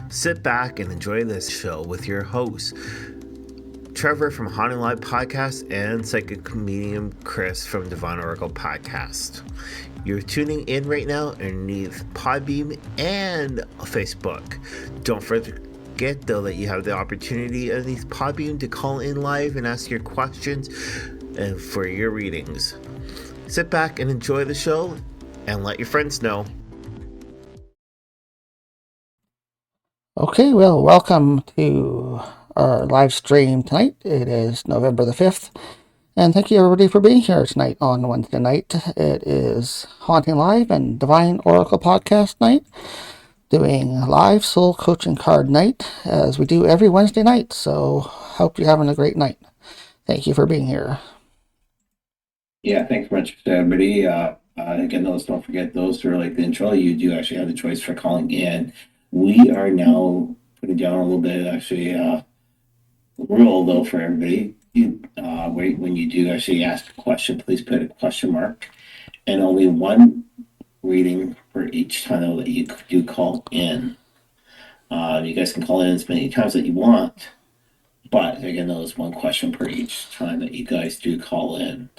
Sit back and enjoy this show with your hosts, Trevor from HauntingLive Podcast and Psychic-Medium Chris from Divine Oracle Podcast. You're tuning in right now underneath Podbean and Facebook. Don't forget, though, that you have the opportunity underneath Podbean to call in live and ask your questions and for your readings. Sit back and enjoy the show and let your friends know. Okay, well, welcome to our live stream tonight. It is November the 5th, and thank you everybody for being here tonight on Wednesday night. It is Haunting Live and Divine Oracle Podcast night, doing live soul coaching card night as we do every Wednesday night, so hope you're having a great night. Thank you for being here. Yeah, thanks very much to everybody. Again, don't forget those who are like the intro, you do actually have the choice for calling in. We are now putting down a little bit, actually, rule though for everybody. When you do actually ask a question, please put a question mark, and only one reading for each time that you do call in. You guys can call in as many times that you want, but again, there's one question per each time that you guys do call in.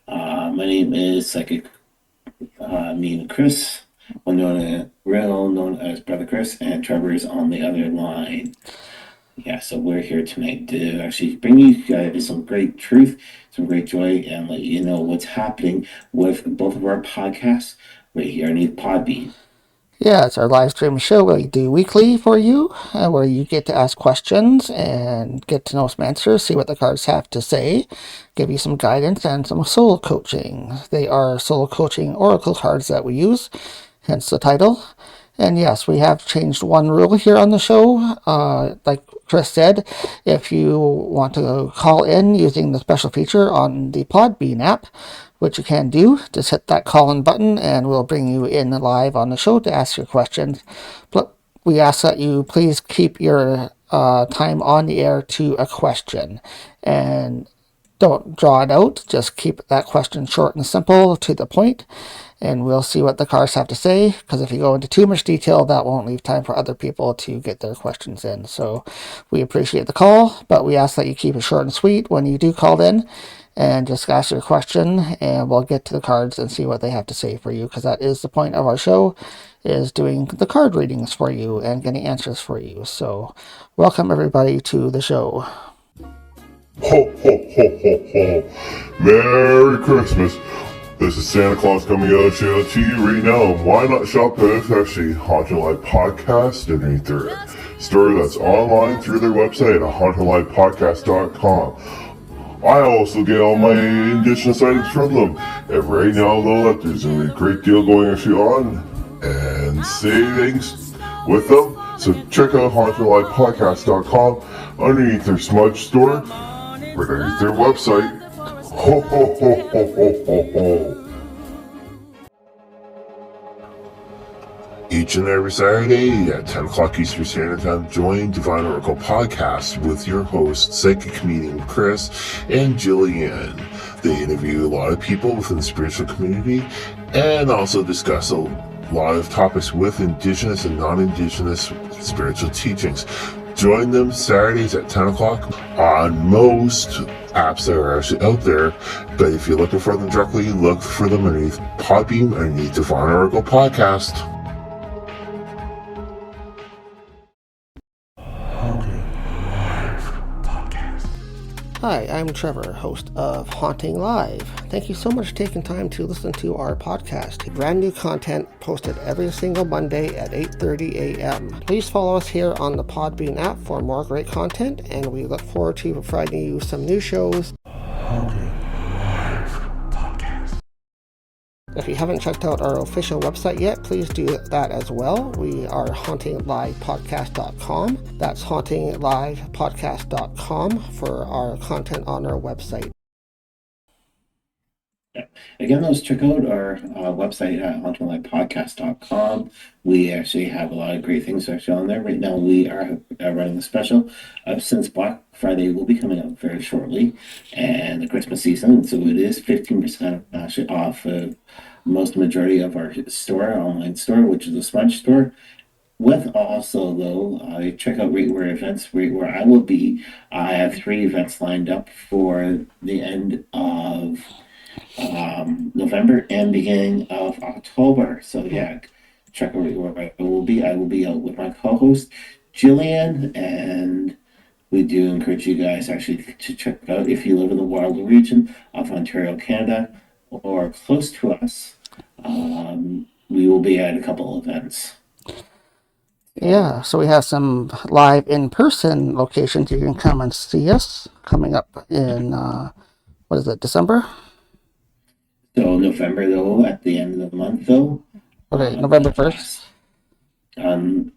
My name is Psychic-Medium Chris, known as Brother Chris, and Trevor is on the other line. Yeah, so we're here tonight to actually bring you guys some great truth, some great joy, and let you know what's happening with both of our podcasts right here underneath Podbean. Yeah, it's our live stream show we do weekly for you, where you get to ask questions and get to know some answers, see what the cards have to say, give you some guidance and some soul coaching. They are soul coaching oracle cards that we use, hence the title. And yes, we have changed one rule here on the show. Like Chris said, if you want to call in using the special feature on the Podbean app, which you can do, just hit that call-in button and we'll bring you in live on the show to ask your questions. But we ask that you please keep your time on the air to a question. And don't draw it out. Just keep that question short and simple, to the point, and we'll see what the cards have to say, because if you go into too much detail, that won't leave time for other people to get their questions in. So we appreciate the call, but we ask that you keep it short and sweet when you do call in, and just ask your question, and we'll get to the cards and see what they have to say for you, because that is the point of our show, is doing the card readings for you and getting answers for you. So welcome everybody to the show. Ho, ho, ho, ho, ho. Merry Christmas. This is Santa Claus coming out to you right now. Why not shop with actually HauntingLive Podcast underneath their store that's online through their website at HauntingLivePodcast.com. I also get all my Indigenous items from them. And right now, though, there's a great deal going actually on and savings with them. So check out HauntingLivePodcast.com underneath their smudge store, right underneath their website. Ho, ho, ho, ho, ho, ho, ho. Each and every Saturday at 10 o'clock Eastern Standard Time, join Divine Oracle Podcast with your hosts, Psychic-Medium Chris and Gillian. They interview a lot of people within the spiritual community and also discuss a lot of topics with Indigenous and non-Indigenous spiritual teachings. Join them Saturdays at 10 o'clock on most apps that are actually out there. But if you're looking for them directly, look for them underneath Podbean, underneath Divine Oracle Podcast. Hi, I'm Trevor, host of Haunting Live. Thank you so much for taking time to listen to our podcast. Brand new content posted every single Monday at 8:30 a.m. Please follow us here on the Podbean app for more great content, and we look forward to providing you some new shows. If you haven't checked out our official website yet, please do that as well. We are HauntingLivePodcast.com. That's HauntingLivePodcast.com for our content on our website. Again, let's check out our website at HauntingLivePodcast.com. We actually have a lot of great things actually on there. Right now, we are running a special since Black Friday will be coming up very shortly, and the Christmas season. So it is 15% actually off of most majority of our store, online store, which is the Smudge store. With also though, check out right where events, right where I will be. I have 3 events lined up for the end of November and beginning of October. So yeah, check out right where I will be. I will be out with my co-host Gillian, and we do encourage you guys actually to check it out if you live in the Waterloo region of Ontario, Canada, or close to us. We will be at a couple events. Yeah, so we have some live in-person locations you can come and see us coming up in, what is it, December? So November though, at the end of the month though, Okay, November 1st. um,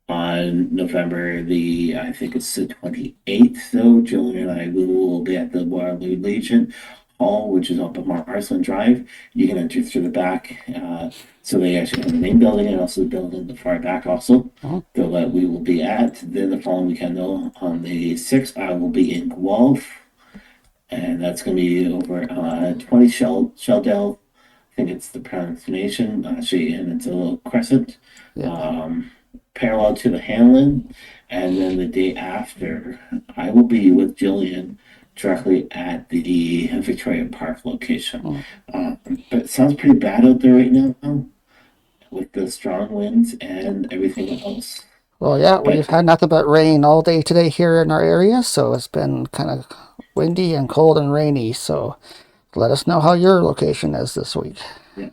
on November I think it's the 28th though, Julian and I will be at the Waterloo Legion Hall, which is up at Marsland Drive. You can enter through the back. So they actually have the main building and also the building the far back also. That we will be at. Then the following weekend though, on the 6th, I will be in Guelph. And that's going to be over 20 Sheldale. I think it's the pronunciation, actually, and it's a little crescent, parallel to the Hanlon. And then the day after, I will be with Gillian directly at the Victoria Park location. But it sounds pretty bad out there right now with the strong winds and everything else. Well, yeah, we've had nothing but rain all day today here in our area, so it's been kind of windy and cold and rainy. So let us know how your location is this week. Yeah,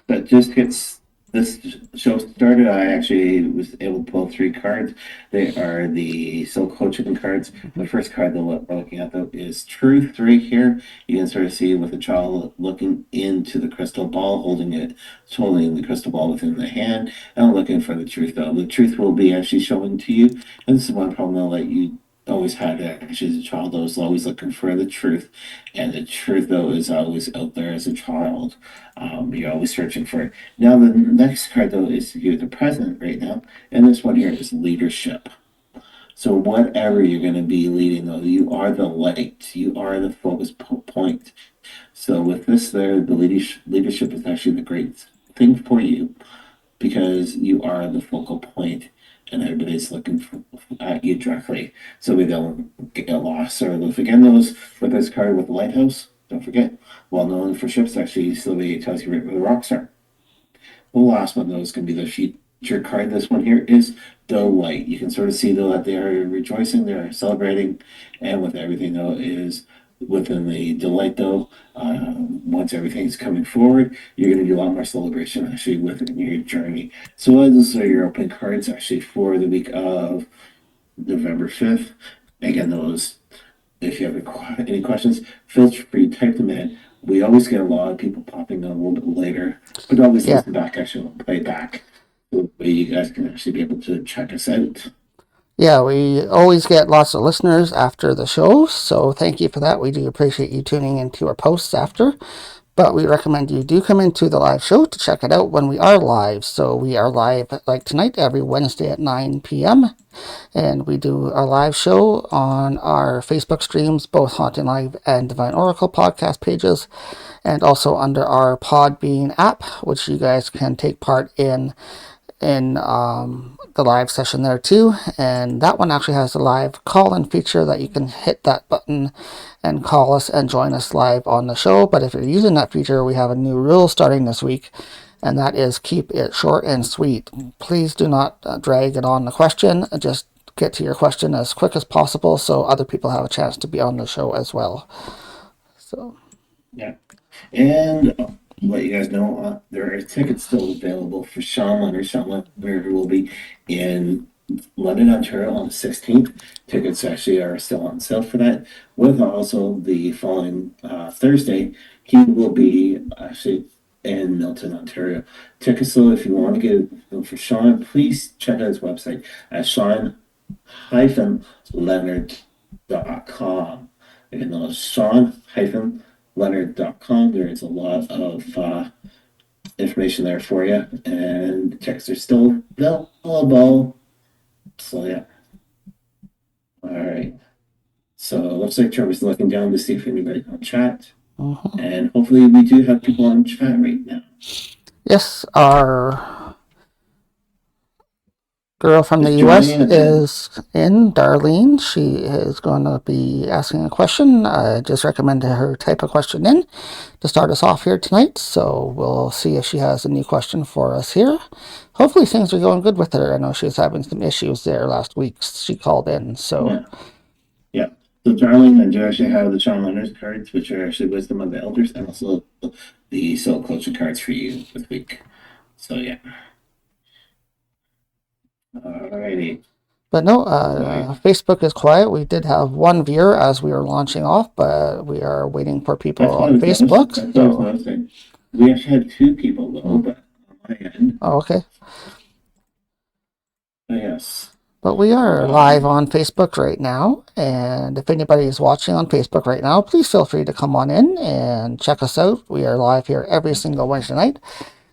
but just gets this show started. I actually was able to pull 3 cards. They are the soul coaching cards. The first card that we're looking at though is Truth right here. You can sort of see with a child looking into the crystal ball, holding the crystal ball within the hand, and looking for the truth though. The truth will be actually showing to you. And this is one problem that you always had actually as a child. I was always looking for the truth, and the truth though is always out there as a child. You're always searching for it. Now the next card though is you're the present right now, and this one here is leadership. So whatever you're going to be leading though, you are the light, you are the focus point. So with this there, the leadership is actually the great thing for you, because you are the focal point and everybody's looking at you directly, so we don't get lost. Or if again those with this card with the lighthouse, don't forget, well known for ships, actually Sylvia tells you right where the rocks are. The last one though is going to be the future card. This one here is the light. You can sort of see though that they are rejoicing, they are celebrating, and with everything though is within the delight though. Once everything's coming forward, you're going to do a lot more celebration actually within your journey. So those are your open cards actually for the week of November 5th. Again, those, if you have any questions, feel free to type them in. We always get a lot of people popping on a little bit later, but always listen back, actually we'll play back, so you guys can actually be able to check us out. Yeah, we always get lots of listeners after the show, so thank you for that. We do appreciate you tuning into our posts after, but we recommend you do come into the live show to check it out when we are live. So we are live like tonight every Wednesday at 9 p.m. And we do our live show on our Facebook streams, both Haunting Live and Divine Oracle podcast pages, and also under our Podbean app, which you guys can take part in the live session there too. And that one actually has a live call-in feature that you can hit that button and call us and join us live on the show. But if you're using that feature, we have a new rule starting this week, and that is keep it short and sweet. Please do not drag it on the question. Just get to your question as quick as possible so other people have a chance to be on the show as well. So yeah, and let you guys know, there are tickets still available for Sean Leonard. Sean Leonard will be in London, Ontario on the 16th. Tickets actually are still on sale for that. With also the following Thursday, he will be actually in Milton, Ontario. Tickets, so if you want to get them for Sean, please check out his website at Sean-Leonard.com. Again, that's Sean-Leonard.com. There is a lot of information there for you, and tickets are still available. So yeah. All right. So it looks like Trevor's looking down to see if anybody on chat, and hopefully we do have people on chat right now. Yes, our girl from the Is US Gillian is in, Darlene. She is going to be asking a question. I just recommended her type a question in to start us off here tonight. So we'll see if she has a new question for us here. Hopefully things are going good with her. I know she was having some issues there last week. She called in. So Yeah. So Darlene, I do actually have the Shawn Leonard's cards, which are actually Wisdom of the Elders, and also the Soul Culture cards for you this week. So yeah. Alrighty. But no, Facebook is quiet. We did have one viewer as we were launching off, but we are waiting for people on Facebook. That's what I was noticing. We actually had 2 people though, but on my end. Oh, okay. Yes. But we are live on Facebook right now, and if anybody is watching on Facebook right now, please feel free to come on in and check us out. We are live here every single Wednesday night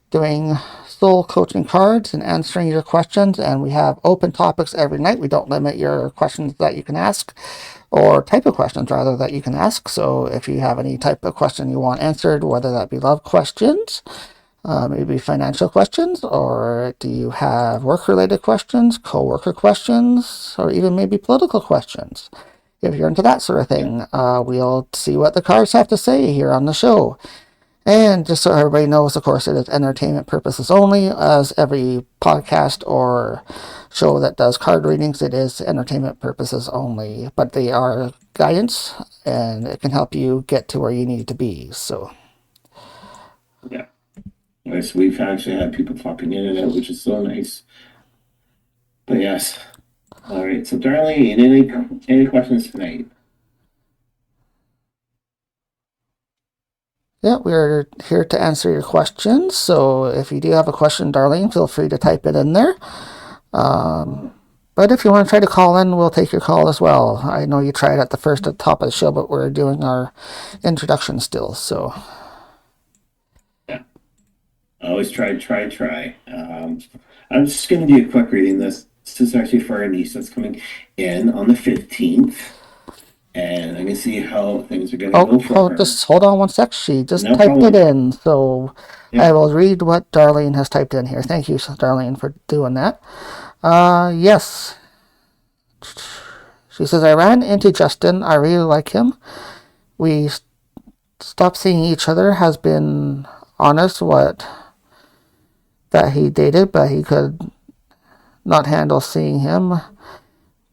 doing soul coaching cards and answering your questions, and we have open topics every night. We don't limit your questions that you can ask, or type of questions rather that you can ask. So if you have any type of question you want answered, whether that be love questions, maybe financial questions, or do you have work-related questions, co-worker questions, or even maybe political questions? If you're into that sort of thing, we'll see what the cards have to say here on the show. And just so everybody knows, of course, it is entertainment purposes only. As every podcast or show that does card readings, it is entertainment purposes only. But they are guidance, and it can help you get to where you need to be. So, yeah. Nice. We've actually had people popping in and out, which is so nice. But yes. All right. So, Darlene, any questions tonight? yeah, we're here to answer your questions. So if you do have a question, Darlene, feel free to type it in there. But if you want to try to call in, we'll take your call as well. I know you tried at the top of the show, but we're doing our introduction still. So yeah, always try. I'm just going to do a quick reading. This is actually for our niece that's coming in on the 15th. And I'm going to see how things are going to go for her. Just hold on one sec. She just typed it in. So I will read what Darlene has typed in here. Thank you, Darlene, for doing that. Yes. She says, I ran into Justin. I really like him. We stopped seeing each other. Has been honest that he dated, but he could not handle seeing him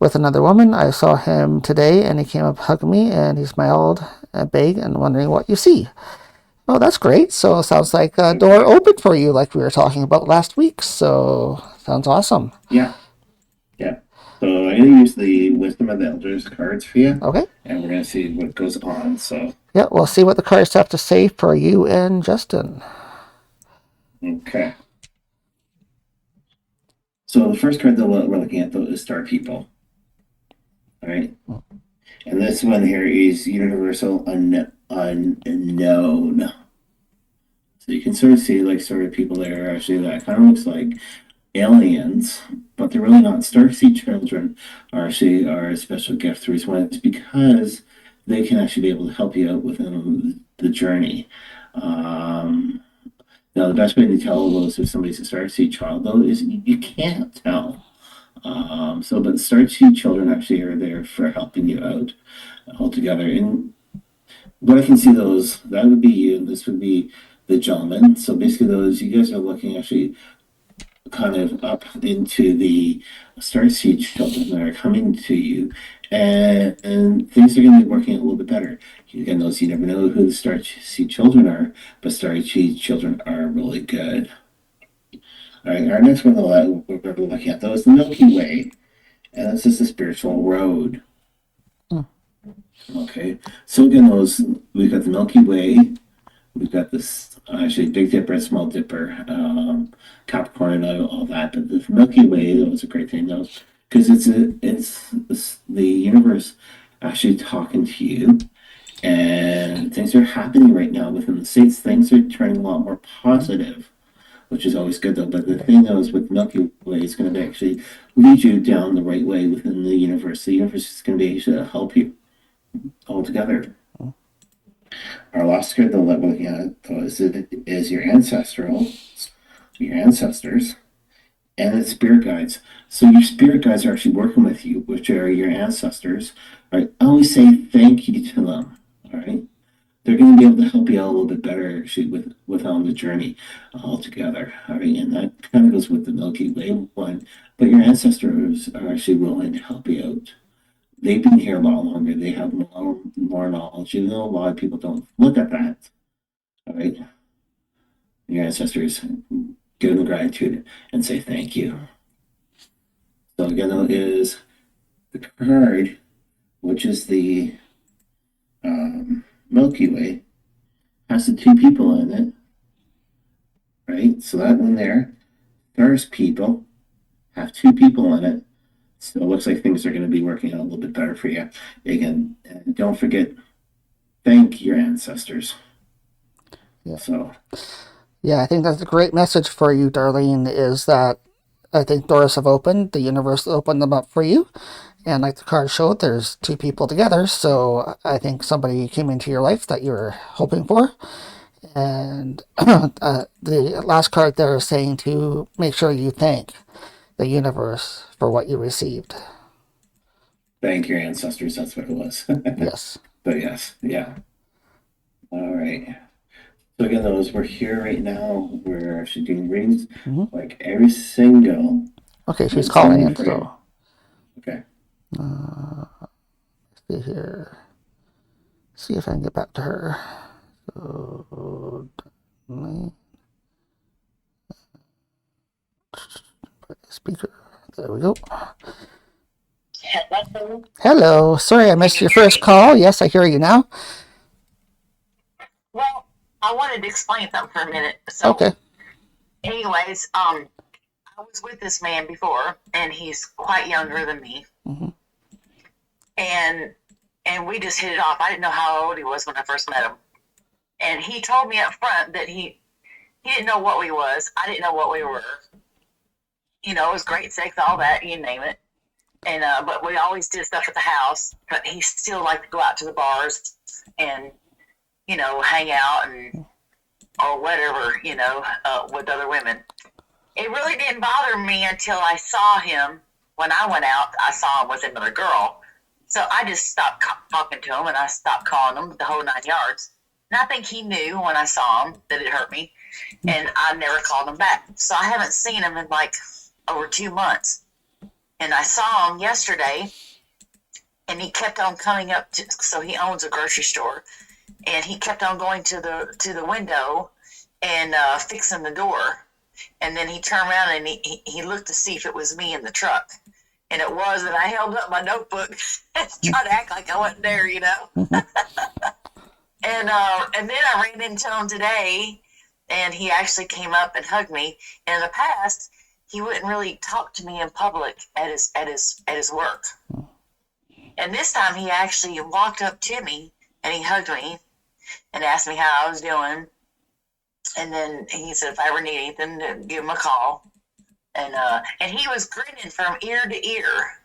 with another woman. I saw him today, and he came up, hugged me, and he smiled and begged and wondering what you see. Oh, that's great. So it sounds like a door opened for you, like we were talking about last week. So sounds awesome. Yeah. So I'm going to use the Wisdom of the Elders cards for you. Okay. And we're going to see what goes on. So yeah, we'll see what the cards have to say for you and Justin. Okay. So the first card that we're looking at, though, is Star People. All right. And this one here is Universal Unknown. So you can sort of see people there actually that kind of looks like aliens, but they're really not. Starseed children are a special gift. The reason why is because they can actually be able to help you out within the journey. Now, the best way to tell those if somebody's a starseed child, though, is you can't tell. But starseed children actually are there for helping you out altogether. And what I can see that would be you, and this would be the gentleman. So basically you guys are looking actually kind of up into the starseed children that are coming to you, and things are going to be working a little bit better. You never know who the starseed children are, but starseed children are really good. All right, our next one we're looking at though is the Milky Way, and this is the spiritual road. Okay, so again, we've got the Milky Way, we've got this actually Big Dipper, Small Dipper, Capricorn, and all that. But the Milky Way, that was a great thing, though, because it's the universe actually talking to you, and things are happening right now within the States. Things are turning a lot more positive, which is always good, though. But the thing, though, is with Milky Way, it's going to actually lead you down the right way within the universe. The universe is going to be able to help you altogether. Our last card that we're looking at, though, is your ancestors. and it's spirit guides. So your spirit guides are actually working with you, which are your ancestors. All right, always say thank you to them. All right, they're going to be able to help you out a little bit better actually with on the journey altogether. All right, and that kind of goes with the Milky Way one. But your ancestors are actually willing to help you out. They've been here a lot longer. They have more knowledge. You know, a lot of people don't look at that. All right, your ancestors, give them gratitude and say thank you. So again, that is the card, which is the Milky Way, has the two people in it, right? So that one there, first people, have two people in it. So it looks like things are going to be working out a little bit better for you. Again, don't forget, thank your ancestors. Yeah. So. Yeah, I think that's a great message for you, Darlene, is that I think doors have opened, the universe opened them up for you. And like the card showed, there's two people together. So I think somebody came into your life that you were hoping for. And the last card there is saying to make sure you thank the universe for what you received. Thank your ancestors. That's what it was. Yes. But yes, yeah. All right. So again, those we're here right now. We're actually doing readings like every single. Okay, she's calling in. So. Okay. See here. See if I can get back to her. So, speaker. There we go. Hello. Hello. Sorry I missed your first call. Yes, I hear you now. Well, I wanted to explain something for a minute. So, okay. Anyways, I was with this man before, and he's quite younger than me. Mm-hmm. And we just hit it off. I didn't know how old he was when I first met him. And he told me up front that he didn't know what we was. I didn't know what we were. You know, it was great sex, all that, you name it. And but we always did stuff at the house. But he still liked to go out to the bars and, you know, hang out and or whatever, you know, with other women. It really didn't bother me until I saw him. When I went out, I saw him with another girl. So I just stopped talking to him, and I stopped calling him the whole 9 yards. And I think he knew when I saw him that it hurt me, and I never called him back. So I haven't seen him in like over 2 months. And I saw him yesterday, and he kept on coming up to, so he owns a grocery store, and he kept on going to the window and fixing the door. And then he turned around and he looked to see if it was me in the truck. And it was, and I held up my notebook and tried to act like I wasn't there, you know. And then I ran into him today, and he actually came up and hugged me. And in the past, he wouldn't really talk to me in public at his work. And this time, he actually walked up to me and he hugged me and asked me how I was doing. And then he said, if I ever need anything, to give him a call. And he was grinning from ear to ear.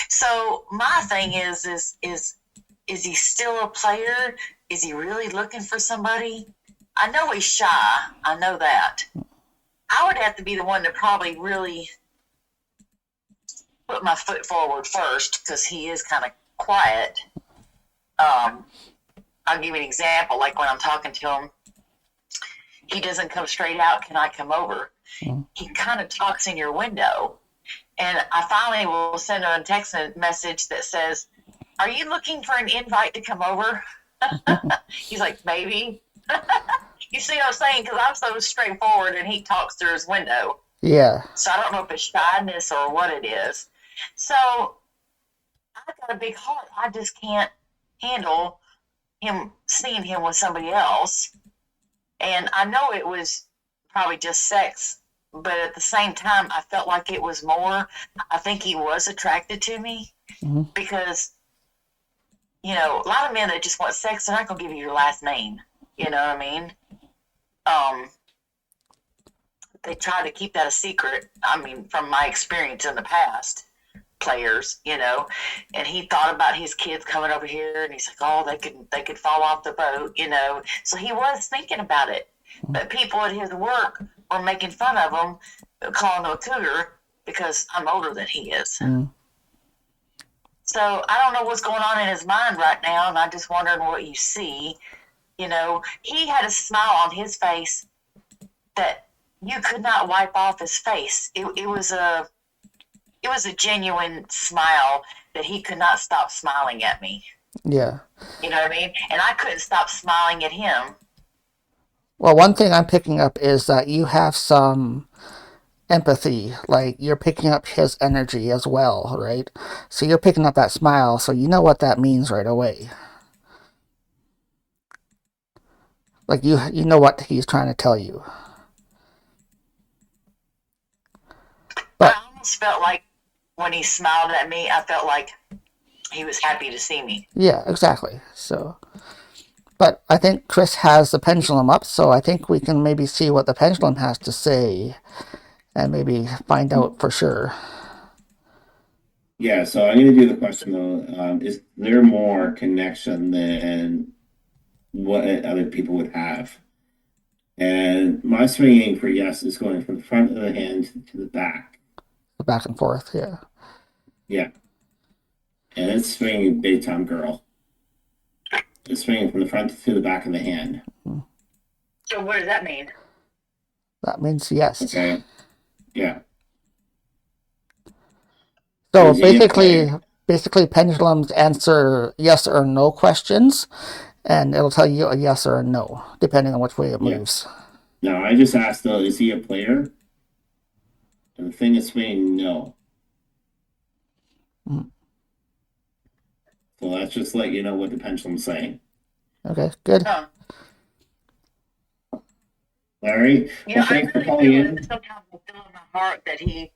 So my thing is he still a player? Is he really looking for somebody? I know he's shy. I know that. I would have to be the one to probably really put my foot forward first, because he is kind of quiet. I'll give you an example. Like when I'm talking to him, he doesn't come straight out, can I come over? He kind of talks in your window. And I finally will send him a text message that says, are you looking for an invite to come over? He's like, maybe. You see what I'm saying? Because I'm so straightforward, and he talks through his window. Yeah. So I don't know if it's shyness or what it is. So I've got a big heart. I just can't handle seeing him with somebody else. And I know it was probably just sex, but at the same time, I felt like it was more. I think he was attracted to me because, you know, a lot of men that just want sex, they're not going to give you your last name. You know what I mean? They try to keep that a secret. I mean, from my experience in the past, players, you know, and he thought about his kids coming over here, and he's like, oh, they could fall off the boat, you know. So he was thinking about it. But people at his work or making fun of him, calling him a cougar because I'm older than he is. Mm. So I don't know what's going on in his mind right now, and I just wondering what you see. You know, he had a smile on his face that you could not wipe off his face. It was a genuine smile that he could not stop smiling at me. Yeah. You know what I mean? And I couldn't stop smiling at him. Well, one thing I'm picking up is that you have some empathy. Like, you're picking up his energy as well, right? So you're picking up that smile, so you know what that means right away. Like, you know what he's trying to tell you. But I almost felt like when he smiled at me, I felt like he was happy to see me. yeah, exactly. So, but I think Chris has the pendulum up, so I think we can maybe see what the pendulum has to say and maybe find out for sure. Yeah, so I'm going to do the question though. Is there more connection than what other people would have? And my swinging for yes is going from the front of the hand to the back. Back and forth, yeah. Yeah. And it's swinging big time girl. It's swinging from the front to the back of the hand. So what does that mean? That means yes. Okay. Yeah. So Is he a player? basically pendulums answer yes or no questions, and it'll tell you a yes or a no, depending on which way it Yeah. moves. No, I just asked though, is he a player? And the thing is swinging no. Mm. So that's just let you know what the pendulum's saying. Okay, good. Huh. Larry, You well, know, I thanks for really calling feel in. it. Sometimes I feel in my heart that he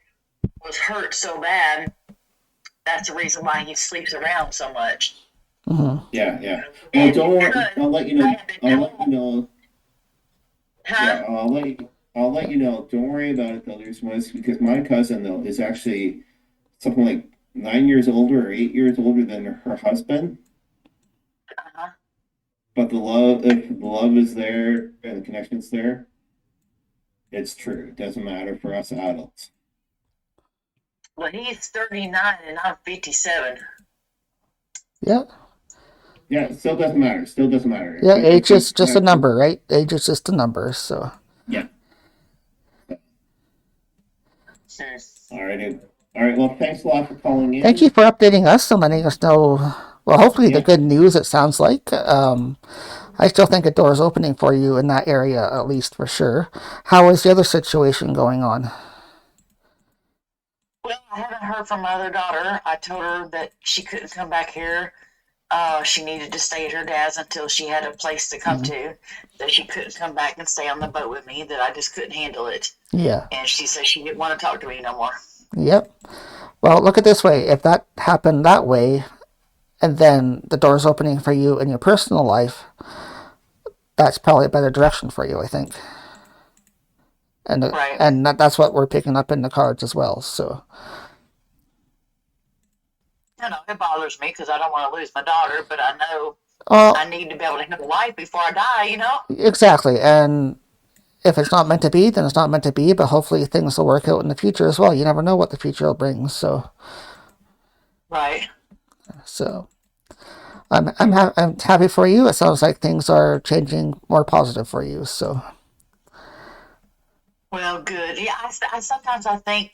was hurt so bad. That's the reason why he sleeps around so much. Mm-hmm. Yeah, yeah. Well, And don't worry. because I'll let you know. I have been I'll let you know. Huh? Yeah, I'll let you know. Don't worry about it though. There's was because my cousin though is actually something like 9 years older or 8 years older than her husband. Uh-huh. But if the love is there and the connection's there, it's true. It doesn't matter for us adults. Well, he's 39 and I'm 57. Yeah. Yeah, it still doesn't matter. Still doesn't matter. Yeah, If age is just a connected- number, right? Age is just a number, so. Yeah. Hmm. All right. All right. Well, thanks a lot for calling in. Thank you for updating us and letting us know, well, hopefully the Yeah. good news, it sounds like. I still think a door is opening for you in that area, at least for sure. How is the other situation going on? Well, I haven't heard from my other daughter. I told her that she couldn't come back here. She needed to stay at her dad's until she had a place to come to. That she couldn't come back and stay on the boat with me. That I just couldn't handle it. Yeah. And she said she didn't want to talk to me no more. Yep. Well, look at it this way. If that happened that way, and then the door's opening for you in your personal life, that's probably a better direction for you, I think. And Right. and that's what we're picking up in the cards as well. So I know it bothers me because I don't want to lose my daughter, but I know oh, I need to be able to have a life before I die. You know. exactly. And if it's not meant to be, then it's not meant to be. But hopefully things will work out in the future as well. You never know what the future will bring. So Right. I'm happy for you. It sounds like things are changing more positive for you. So Well, good. Yeah, I sometimes I think.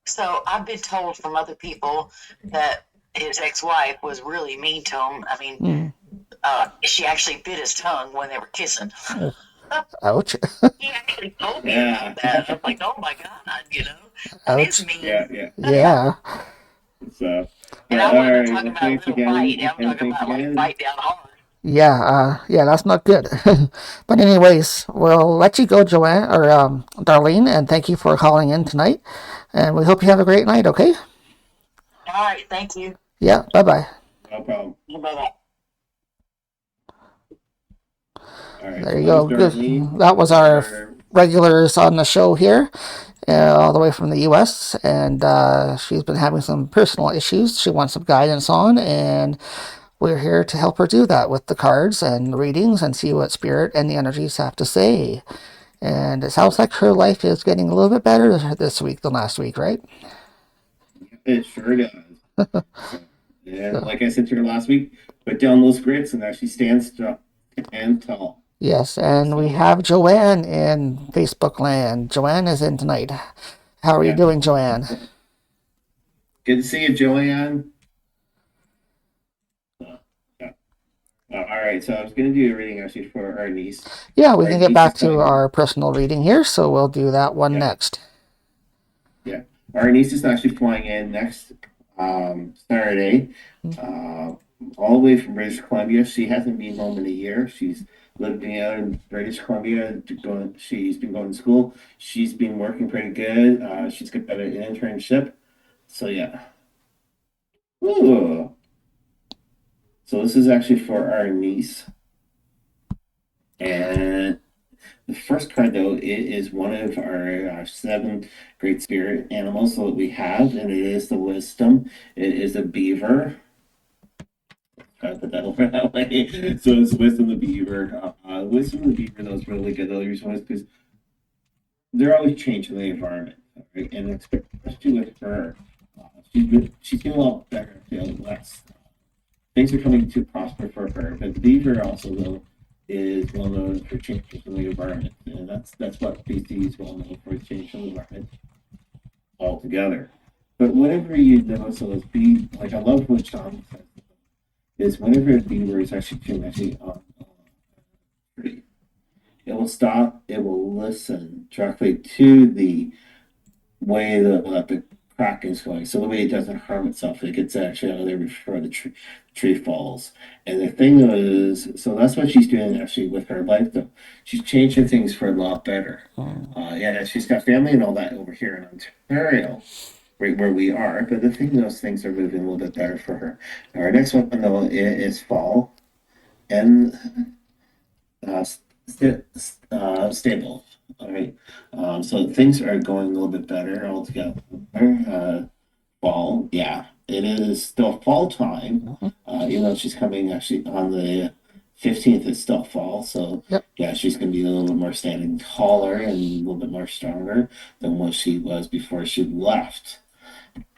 So I've been told from other people that his ex-wife was really mean to him. I mean, she actually bit his tongue when they were kissing. ouch. He actually told me Yeah. about that. I'm like, oh my god, you know, that is mean. Yeah, yeah. Yeah. So, And all I wasn't right. talking Well, about a thanks little again. bite. I'm And talking thanks about like again. bite down hard. Yeah, that's not good. But anyways, we'll let you go, Joanne or Darlene, and thank you for calling in tonight. And we hope you have a great night. Okay? All right, thank you. Yeah. Bye. No problem. Bye-bye. All right. There you so go. there's Good. Darlene. That was our regulars on the show here, all the way from the U.S. And she's been having some personal issues she wants some guidance on, and we're here to help her do that with the cards and readings and see what spirit and the energies have to say. And it sounds like her life is getting a little bit better this week than last week, right? It sure does. Yeah, like I said to her last week, put down those grits and actually stand tall. Yes, and we have Joanne in Facebook land. Joanne is in tonight. How are you doing, Joanne? Good to see you, Joanne. All right, so I was going to do a reading actually for our niece. Yeah, we can get back to our personal reading here, so we'll do that one next. Yeah, our niece is actually flying in next Saturday, all the way from British Columbia. She hasn't been home in a year. She's lived in British Columbia. She's been going to school. She's been working pretty good. She's got an internship. So yeah. Ooh. So this is actually for our niece. And the first card, though, it is one of our 7 great spirit animals that we have, and it is the wisdom. It is a beaver. Try to put that over that way. So it's wisdom the beaver. Wisdom the beaver, though, is really good. The reason is because they're always changing the environment, right? And especially with her, she's getting a lot better, less. Things are coming to prosper for her, but the beaver also, though, is well known for changes in the environment, and that's what BC is well known for, changing the environment altogether. But whatever you know, so it's like I love what Sean says, is whenever a beaver is actually on tree, it will stop, it will listen directly to the way the crack is going, so the way it doesn't harm itself, it gets actually out of there before the tree falls. And the thing is, so that's what she's doing actually with her life, though. She's changing things for a lot better. She's got family and all that over here in Ontario, right where we are. But the thing, those things are moving a little bit better for her. Our next one, though, is fall and stable. All right. So things are going a little bit better altogether. Fall, yeah, it is still fall time. Even though she's coming actually on the 15th, it's still fall. So yeah, she's going to be a little bit more standing taller and a little bit more stronger than what she was before she left.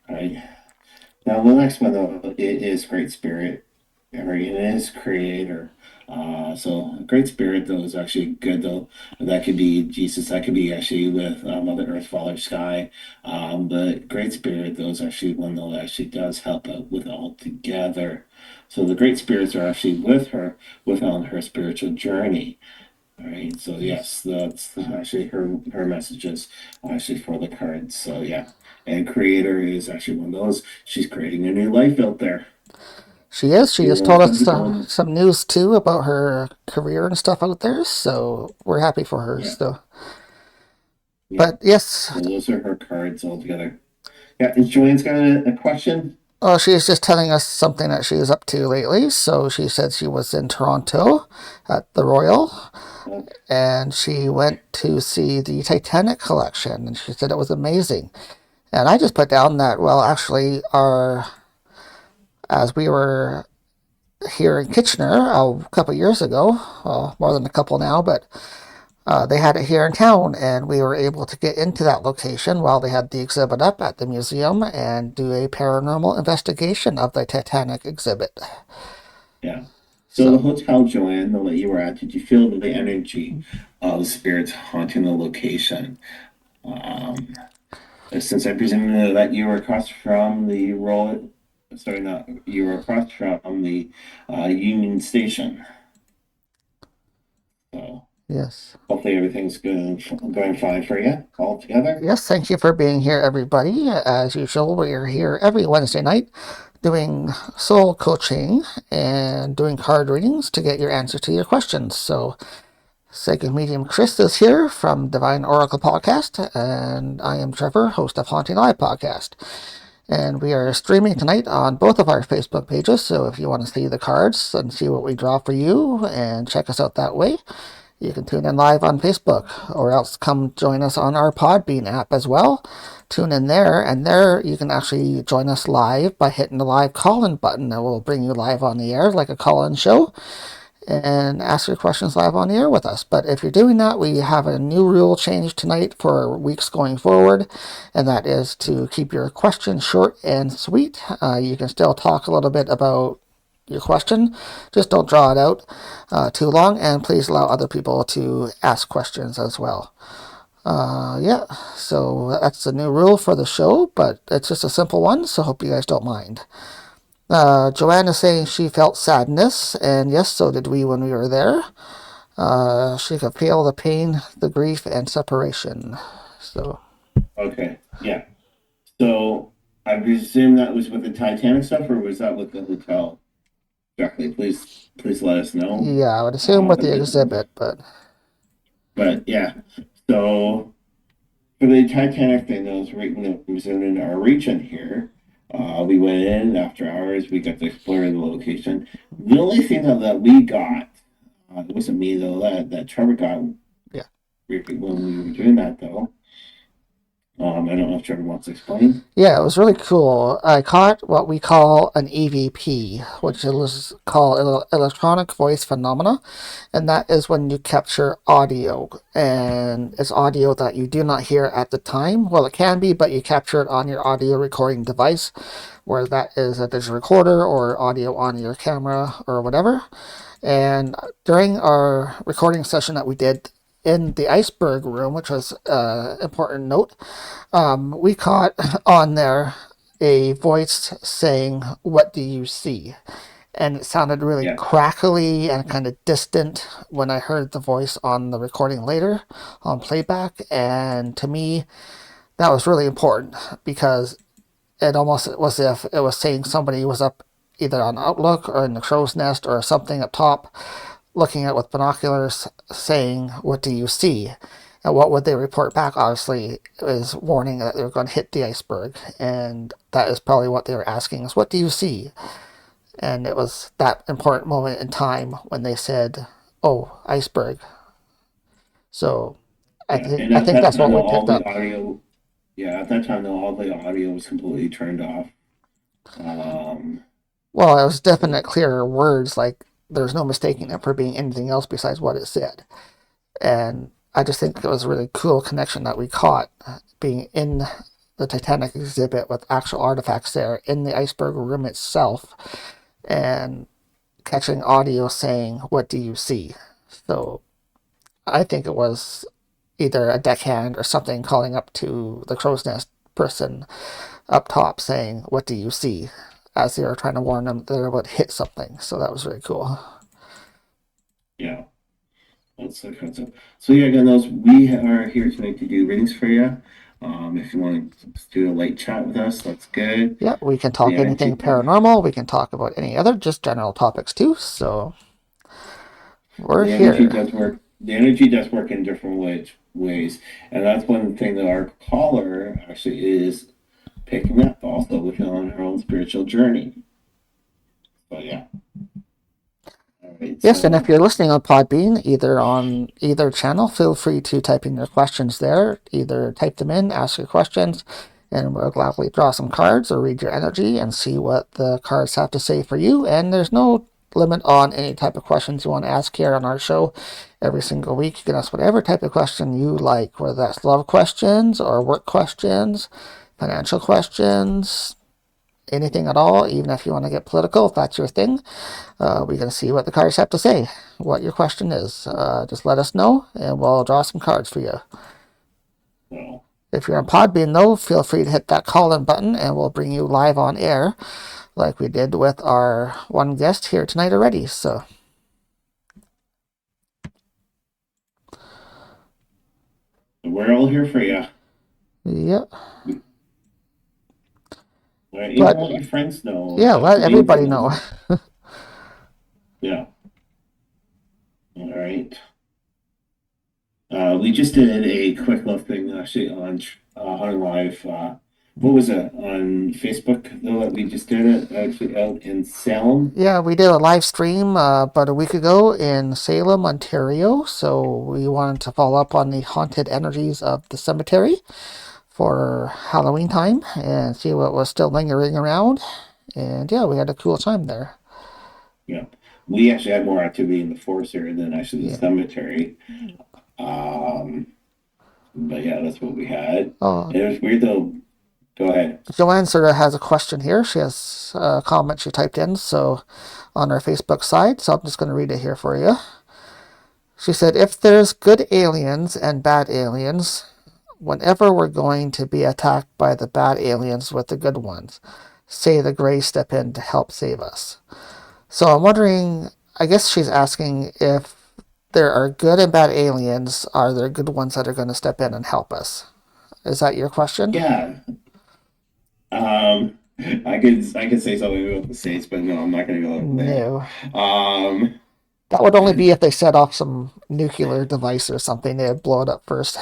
All right. Now the next one, though, it is Great Spirit. It is Creator. So Great Spirit, though, is actually good, though. That could be Jesus. That could be actually with Mother Earth, Father Sky. But Great Spirit, though, is actually one that actually does help out with all together. So the Great Spirits are actually with her, on her spiritual journey. All right. So yes, that's actually her messages actually for the cards. So yeah, and Creator is actually one of those. She's creating a new life out there. She is. She just told us some news, too, about her career and stuff out there, so we're happy for her. So, but, yes. So those are her cards altogether. Yeah, and Joanne's got a question? Oh, she's just telling us something that she's up to lately. So she said she was in Toronto at the Royal, and she went to see the Titanic collection, and she said it was amazing. And I just put down that, well, actually, as we were here in Kitchener a couple years ago, more than a couple now, but they had it here in town, and we were able to get into that location while they had the exhibit up at the museum and do a paranormal investigation of the Titanic exhibit. Yeah. So the hotel, Joanne, that you were at, did you feel the energy of the spirits haunting the location? Since I presume that you were across from the you were across from the Union Station. So yes. Hopefully everything's going fine for you all together. Yes, thank you for being here, everybody. As usual, we are here every Wednesday night doing soul coaching and doing card readings to get your answer to your questions. So Psychic-Medium Chris is here from Divine Oracle Podcast, and I am Trevor, host of HauntingLive Podcast. And we are streaming tonight on both of our Facebook pages, so if you want to see the cards and see what we draw for you and check us out that way, you can tune in live on Facebook, or else come join us on our Podbean app as well. Tune in there, and there you can actually join us live by hitting the live call-in button that will bring you live on the air like a call-in show. and ask your questions live on the air with us. But if you're doing that, we have a new rule change tonight for weeks going forward, and that is to keep your questions short and sweet. You can still talk a little bit about your question, just don't draw it out too long, and please allow other people to ask questions as well. Yeah, so that's the new rule for the show, but it's just a simple one, so hope you guys don't mind. Joanne is saying she felt sadness, and yes, so did we when we were there. She could feel the pain, the grief, and separation. So. Okay, yeah. So I presume that was with the Titanic stuff, or was that with the hotel? Directly, please let us know. Yeah, I would assume with the exhibit, but yeah. So for the Titanic thing, that was in our region here. We went in after hours. We got to explore the location. The only thing that we got, it wasn't me though, that Trevor got. Yeah. When we were doing that though. I don't know if Trevor wants to explain. Yeah, it was really cool. I caught what we call an EVP, which is called electronic voice phenomena, and that is when you capture audio, and it's audio that you do not hear at the time. Well, it can be, but you capture it on your audio recording device, where that is a digital recorder or audio on your camera or whatever. And during our recording session that we did in the iceberg room, which was an important note, we caught on there a voice saying, "What do you see?" And it sounded really crackly and kind of distant when I heard the voice on the recording later on playback. And to me, that was really important because it almost was as if it was saying somebody was up either on Outlook or in the crow's nest or something up top, looking at with binoculars, saying, "What do you see?" And what would they report back? Obviously, is warning that they were going to hit the iceberg, and that is probably what they were asking us. What do you see? And it was that important moment in time when they said, "Oh, iceberg." So I think that's what we picked up. At that time, though, all the audio was completely turned off. Well, it was definite, clear words. Like there's no mistaking it for being anything else besides what it said. And I just think it was a really cool connection that we caught, being in the Titanic exhibit with actual artifacts there in the iceberg room itself, and catching audio saying, "What do you see?" So I think it was either a deckhand or something calling up to the crow's nest person up top saying, "What do you see?" as they were trying to warn them that they were about to hit something. So that was really cool. Yeah. That's the concept. So yeah, again, we are here tonight to do readings for you. If you want to do a light chat with us, that's good. Yeah, we can talk anything paranormal. We can talk about any other just general topics too. So we're here. The energy does work in different ways, and that's one thing that our caller actually is picking up also on her own spiritual journey. So yeah. Yes, and if you're listening on Podbean, either on either channel, feel free to type in your questions there. Either type them in, ask your questions, and we'll gladly draw some cards or read your energy and see what the cards have to say for you. And there's no limit on any type of questions you want to ask here on our show. Every single week, you can ask whatever type of question you like, whether that's love questions or work questions, financial questions, anything at all, even if you want to get political, if that's your thing. We're going to see what the cards have to say, what your question is. Just let us know, and we'll draw some cards for you. Wow. If you're on Podbean, though, feel free to hit that call-in button, and we'll bring you live on air, like we did with our one guest here tonight already. So, we're all here for you. Yep. Let your friends know. Yeah, let everybody know. Yeah. All right. We just did a quick little thing actually on HauntingLive. What was it on Facebook though that we just did it actually out in Salem? Yeah, we did a live stream about a week ago in Salem, Ontario. So we wanted to follow up on the haunted energies of the cemetery for Halloween time and see what was still lingering around. And yeah, we had a cool time there. Yeah. we actually had more activity in the forest area than actually the Yeah. cemetery. But yeah, that's what we had. Oh, It was weird though. Go ahead. Joanne sort of has a question here. She has a comment she typed in so on our Facebook side, so I'm just going to read it here for you. She said, if there's good aliens and bad aliens, whenever we're going to be attacked by the bad aliens with the good ones, say the Greys step in to help save us. So I'm wondering, I guess she's asking if there are good and bad aliens, are there good ones that are going to step in and help us? Is that your question? Yeah. I could say something about the States, but no, I'm not gonna go there. No. Um That would only be if they set off some nuclear device or something. They'd blow it up first.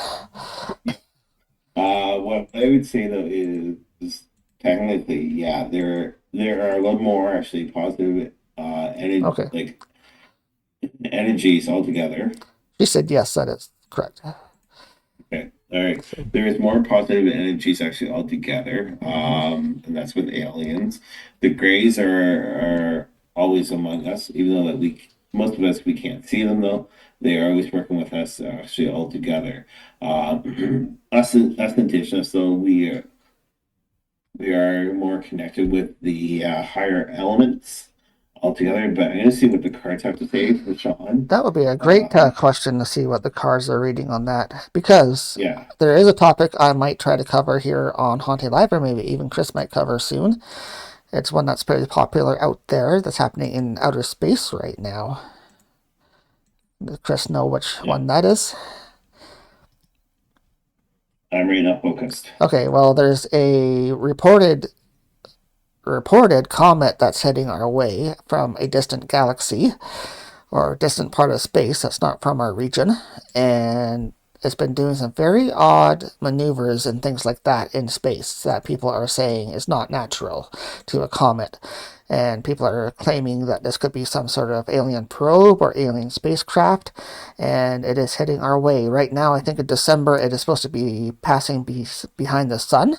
what I would say though is technically, yeah, there are a lot more actually positive Okay. like energies altogether. She said yes, that is correct. Okay. All right. There is more positive energies actually altogether. And that's with aliens. The Greys are always among us, even though that most of us we can't see them though. They are always working with us actually all together. Us Indigenous though, we are more connected with the higher elements altogether. But I'm gonna see what the cards have to say for Sean. That would be a great question to see what the cards are reading on that. Because Yeah. there is a topic I might try to cover here on Haunted Live, or maybe even Chris might cover soon. It's one that's very popular out there that's happening in outer space right now. Does Chris know which one that is? I'm right now focused. Okay, well, there's a reported comet that's heading our way from a distant galaxy or a distant part of space that's not from our region, and it's been doing some very odd maneuvers and things like that in space that people are saying is not natural to a comet. And people are claiming that this could be some sort of alien probe or alien spacecraft, and it is heading our way. Right now, I think in December, it is supposed to be passing behind the sun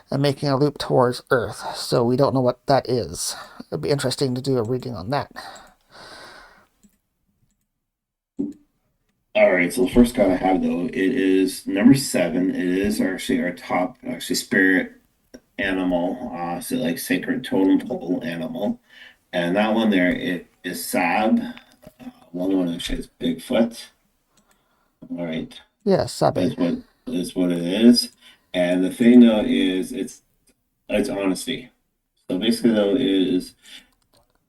and making a loop towards Earth. So we don't know what that is. It'd be interesting to do a reading on that. All right, so the first card I have though, it is number 7. It is actually our top spirit animal, so like sacred totem pole animal, and that one there it is Sab. One actually is Bigfoot. All right, Yes, that's what it is, and the thing though is it's honesty. So basically though is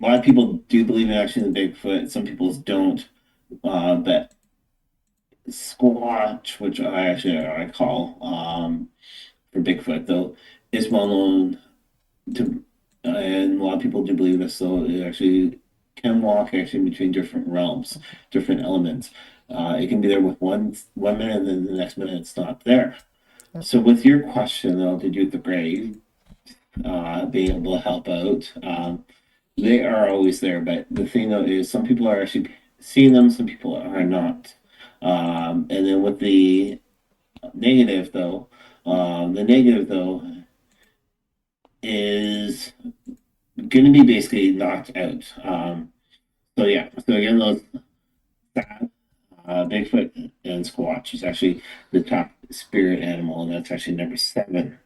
a lot of people do believe in actually the Bigfoot. Some people don't, but Squatch, which I call for Bigfoot though, is well known to, and a lot of people do believe this. So it actually can walk actually between different realms, different elements. It can be there with one minute, and then the next minute it's not there. So with your question though, to do with the grave, being able to help out, they are always there. But the thing though is, some people are actually seeing them, some people are not. And then with the negative though, is going to be basically knocked out. So yeah, so again, those Bigfoot and Squatch is actually the top spirit animal, and that's actually number 7.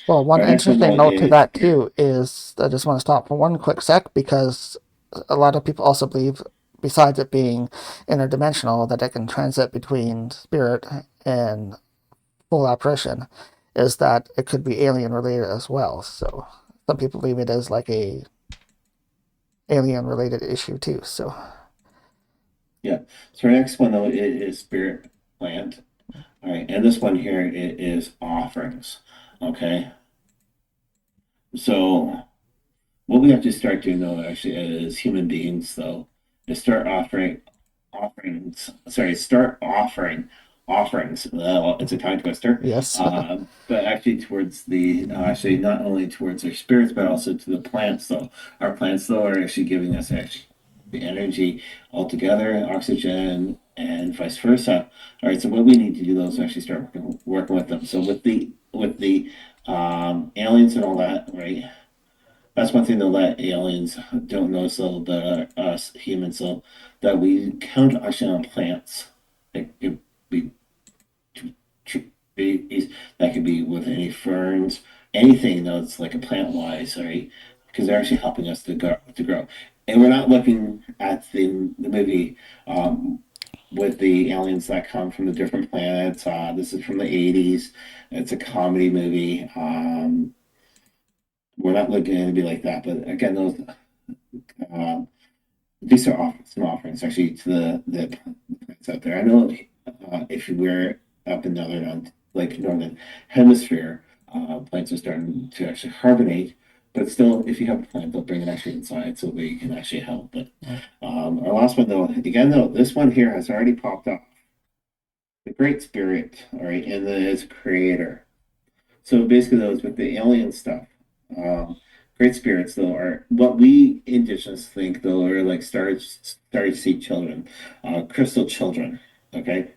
Well, one Our next one interesting though note to that too is I just want to stop for one quick sec because a lot of people also believe, besides it being interdimensional, that it can transit between spirit and full apparition, is that it could be alien related as well. So some people believe it is like a alien related issue too. So yeah. So our next one though is spirit plant. All right, and this one here it is offerings. Okay. So what we have to start doing though actually as human beings though is start offering offerings. Well, it's a tongue twister. yes. But actually towards the actually not only towards our spirits but also to the plants though. Our plants though are actually giving us actually the energy altogether, oxygen, and vice versa. All right, so what we need to do though is actually start working with them. So with the aliens and all that, right? that's one thing though that aliens don't know so about us humans, so that we count actually on plants. It could be trees, that could be with any ferns, anything that's like a plant wise, right? Because they're actually helping us to grow. And we're not looking at the movie with the aliens that come from the different planets. This is from the 80s. It's a comedy movie. We're not looking at it to be like that, but again, those uh, these are some offerings actually to the plants out there. I know if we're up in northern hemisphere, plants are starting to actually hibernate. But still, if you have a plant, they'll bring it actually inside so that you can actually help. But our last one though, again though, this one here has already popped up. The Great Spirit, all right, and then its creator. So basically, those with the alien stuff. Great spirits, though, are what we indigenous think, though, are like starry seed children, crystal children. Okay,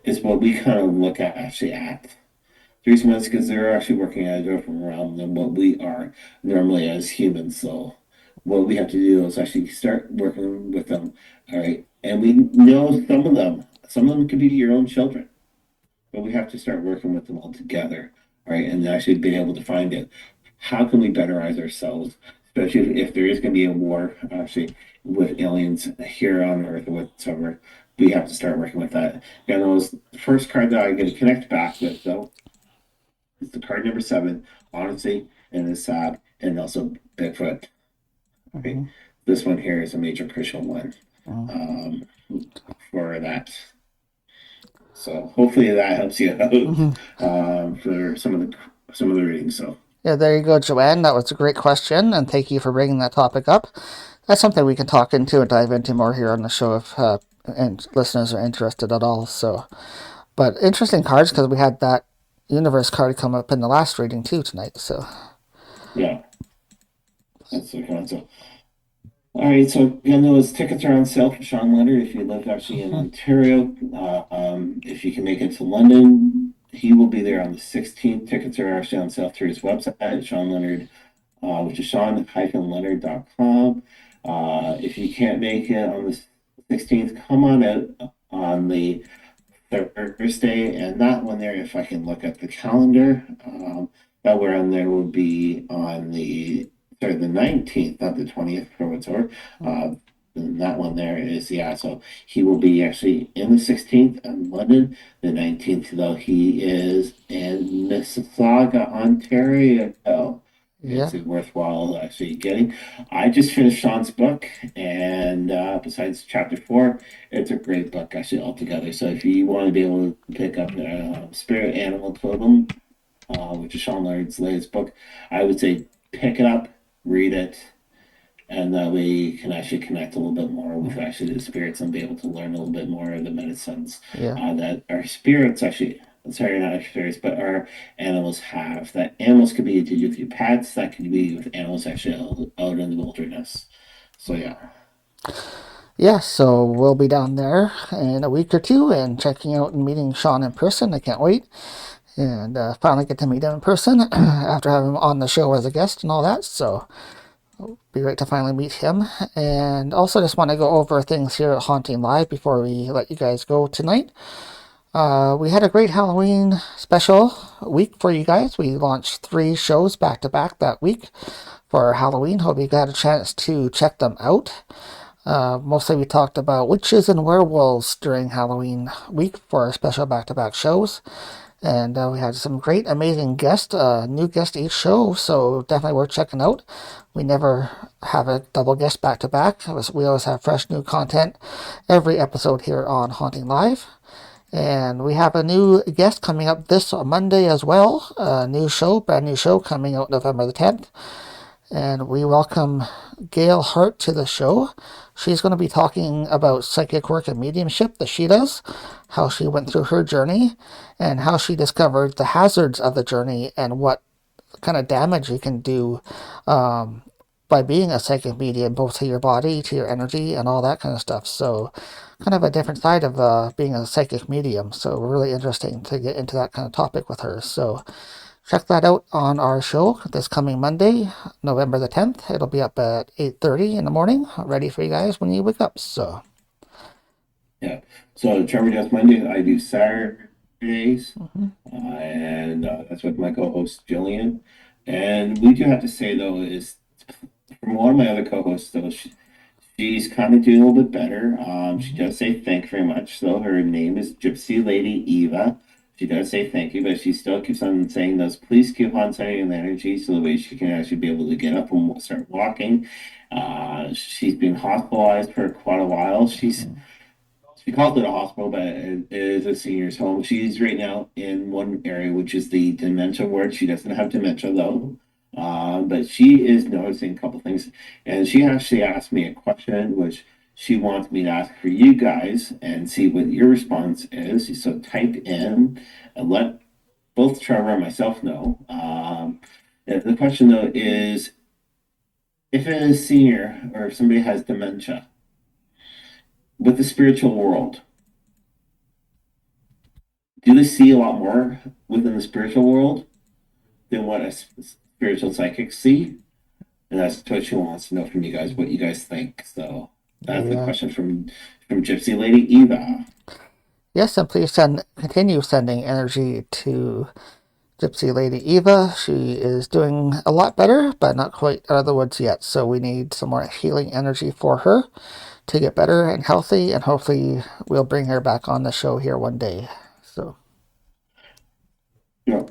is what we kind of look at actually at. The reason why is because they're actually working at a different realm than what we are normally as humans. So what we have to do is actually start working with them. All right, and we know some of them. Some of them could be your own children, but we have to start working with them all together, right? And actually being able to find it. How can we betterize ourselves, especially if there is going to be a war actually with aliens here on Earth or whatsoever? We have to start working with that. And the first card that I'm going to connect back with, though, is the card number 7, Honesty, and it's sad, and also Bigfoot. Okay, this one here is a major crucial one for that. So hopefully that helps you out for some of the readings. So Yeah, there you go, Joanne. That was a great question, and thank you for bringing that topic up. That's something we can talk into and dive into more here on the show if and listeners are interested at all. So, but interesting cards because we had that universe card come up in the last reading too tonight. So yeah, that's the concept. All right, so those tickets are on sale for Sean Leonard if you live actually in Ontario. If you can make it to London, he will be there on the 16th. Tickets are actually on sale through his website, Sean Leonard, which is Sean-Leonard.com. If you can't make it on the 16th, come on out on the Thursday, and that one there, if I can look at the calendar, that one on there will be on the 19th, not the 20th for whatsoever. And that one there is, so he will be actually in the 16th in London. The 19th, though, he is in Mississauga, Ontario. yeah, It's worthwhile actually getting. I just finished Sean's book, and besides chapter 4, it's a great book actually altogether. So if you want to be able to pick up Spirit Animal Totem, which is Sean Leonard's latest book, I would say pick it up, read it, and that way you can actually connect a little bit more with actually the spirits and be able to learn a little bit more of the medicines that our spirits actually, sorry, not our spirits, but our animals have. That animals could be to do with your pets, that could be with animals actually out in the wilderness. So yeah. Yeah, so we'll be down there in a week or two and checking out and meeting Sean in person. I can't wait. And finally get to meet him in person after having him on the show as a guest and all that. So it'll be great to finally meet him. And also just want to go over things here at Haunting Live before we let you guys go tonight. We had a great Halloween special week for you guys. We launched 3 shows back to back that week for Halloween. Hope you got a chance to check them out. Mostly we talked about witches and werewolves during Halloween week for our special back-to-back shows. And we had some great, amazing guests, new guests each show, so definitely worth checking out. We never have a double guest back-to-back. We always have fresh new content every episode here on Haunting Live. And we have a new guest coming up this Monday as well. A new show, brand new show coming out November the 10th. And we welcome Gail Hart to the show. She's going to be talking about psychic work and mediumship that she does, how she went through her journey, and how she discovered the hazards of the journey and what kind of damage you can do by being a psychic medium, both to your body, to your energy, and all that kind of stuff. So kind of a different side of being a psychic medium. So really interesting to get into that kind of topic with her. So check that out on our show this coming Monday, November the 10th. It'll be up at 8:30 in the morning, ready for you guys when you wake up. So yeah. So Trevor does Monday. I do Saturdays, and that's with my co-host Gillian. And we do have to say though, is from one of my other co-hosts though, she's kind of doing a little bit better. She does say thank you very much. So her name is Gypsy Lady Eva. She does say thank you, but she still keeps on saying those. Please keep on sending the energy so the way she can actually be able to get up and start walking. She's been hospitalized for quite a while. She calls it a hospital, but it is a senior's home. She's right now in one area, which is the dementia ward. She doesn't have dementia though. But she is noticing a couple things, and she actually asked me a question, which she wants me to ask for you guys and see what your response is. So type in and let both Trevor and myself know. The question though is, if it is senior or if somebody has dementia, with the spiritual world, do they see a lot more within the spiritual world than what a spiritual psychic see? And that's what she wants to know from you guys, what you guys think. So that's the question from Gypsy Lady Eva. Yes, and please continue sending energy to Gypsy Lady Eva. She is doing a lot better, but not quite out of the woods yet. So we need some more healing energy for her to get better and healthy, and hopefully we'll bring her back on the show here one day. So. Yeah.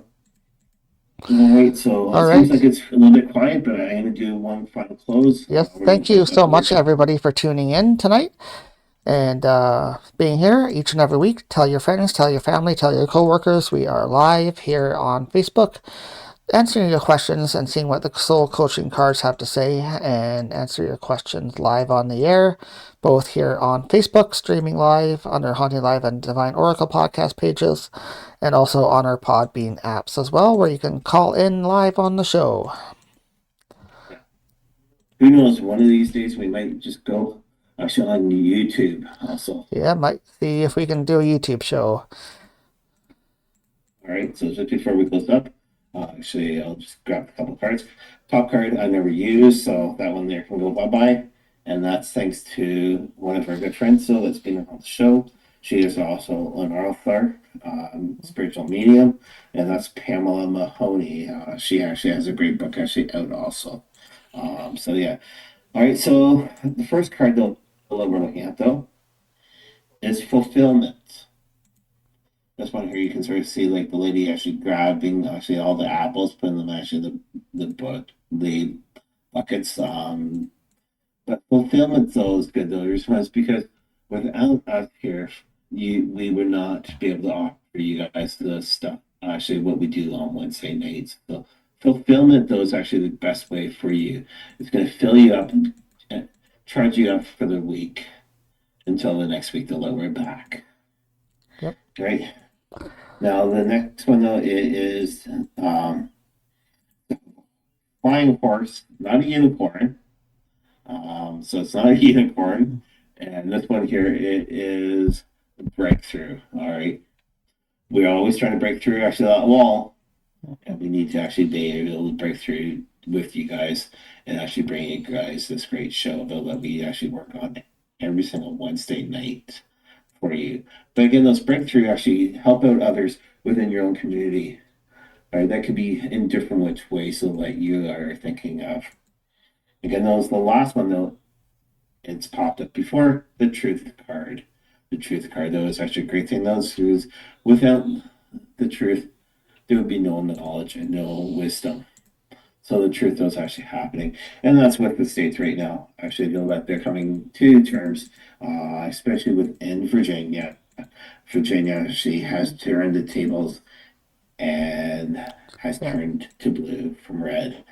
All right, so seems like it's a little bit quiet, but I'm going to do one final close. Yes, thank you so much, everybody, for tuning in tonight and being here each and every week. Tell your friends, tell your family, tell your coworkers. We are live here on Facebook, answering your questions and seeing what the soul coaching cards have to say, and answer your questions live on the air, both here on Facebook, streaming live under HauntingLive and Divine Oracle podcast pages, and also on our Podbean apps as well, where you can call in live on the show. Who knows, one of these days we might just go actually on YouTube also. Yeah, might see if we can do a YouTube show. All right, so just before we close up, actually, I'll just grab a couple cards. Top card I never use, so that one there can go bye-bye. And that's thanks to one of our good friends, so that's been on the show. She is also an author, spiritual medium, and that's Pamela Mahoney. She actually has a great book actually out also. So yeah. All right, so the first card though we're looking at though is fulfillment. This one here you can sort of see like the lady actually grabbing actually all the apples, putting them actually the buckets. But fulfillment though is good though. The response because without us here, we would not be able to offer you guys the stuff actually what we do on Wednesday nights. So fulfillment though is actually the best way for you. It's going to fill you up and charge you up for the week until the next week they'll we're back. Yep. Right. Now the next one though is flying horse, not a unicorn. So it's not a unicorn, and this one here it is breakthrough. All right, we're always trying to break through actually that wall, and we need to actually be able to break through with you guys and actually bring you guys this great show that we actually work on every single Wednesday night for you. But again, those breakthrough actually help out others within your own community. All right, that could be in different which ways so that you are thinking of. Again, that was the last one though. It's popped up before the truth card. The truth card, though, is actually a great thing. Those who's without the truth, there would be no knowledge and no wisdom. So the truth though is actually happening, and that's with the states right now. Actually, you know that they're coming to terms, especially within Virginia. Virginia actually has turned the tables and has turned to blue from red.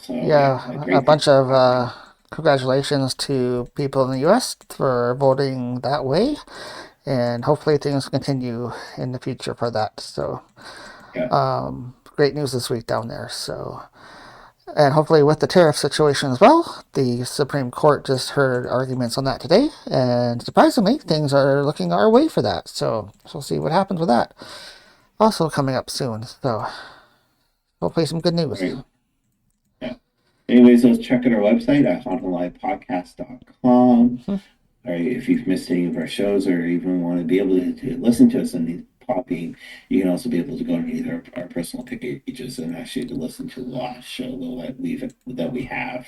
So, a bunch of congratulations to people in the U.S. for voting that way, and hopefully things continue in the future for that. So, great news this week down there. So, and hopefully with the tariff situation as well, the Supreme Court just heard arguments on that today, and surprisingly, things are looking our way for that. So we'll see what happens with that. Also coming up soon. So, hopefully some good news. Right. Yeah. Anyways, let's check out our website at HauntingLivePodcast.com. Mm-hmm. All right, if you've missed any of our shows or even want to be able to listen to us on the Podbean, you can also be able to go to either our personal pages and actually to listen to the last show that we have.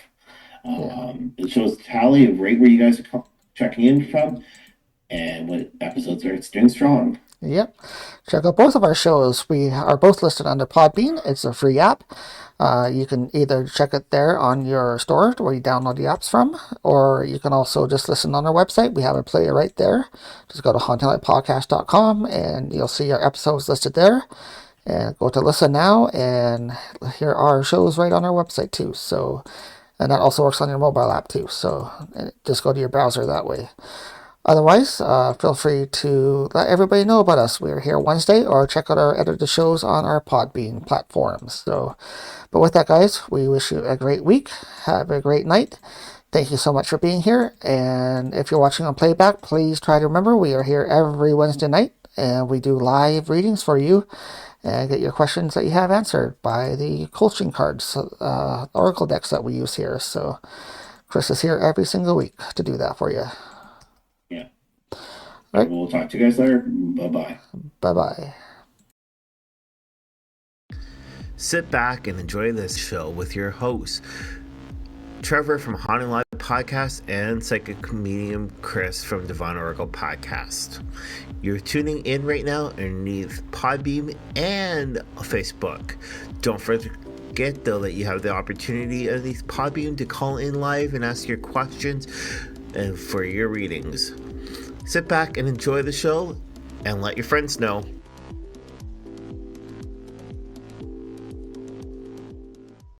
It shows tally of right where you guys are checking in from and what episodes are doing strong. Yep. Check out both of our shows. We are both listed under Podbean. It's a free app. You can either check it there on your store where you download the apps from, or you can also just listen on our website. We have a player right there. Just go to HauntingLivePodcast.com and you'll see our episodes listed there. And go to listen now and hear our shows right on our website too. So, and that also works on your mobile app too. So just go to your browser that way. Otherwise, feel free to let everybody know about us. We're here Wednesday, or check out our edited shows on our Podbean platforms. So, but with that, guys, we wish you a great week. Have a great night. Thank you so much for being here. And if you're watching on playback, please try to remember we are here every Wednesday night, and we do live readings for you and get your questions that you have answered by the coaching cards, oracle decks that we use here. So, Chris is here every single week to do that for you. Right. We'll talk to you guys later. Bye-bye. Bye-bye. Sit back and enjoy this show with your hosts, Trevor from HauntingLive Podcast and Psychic-Medium Chris from Divine Oracle Podcast. You're tuning in right now underneath Podbean and Facebook. Don't forget, though, that you have the opportunity underneath Podbean to call in live and ask your questions and for your readings. Sit back and enjoy the show and let your friends know.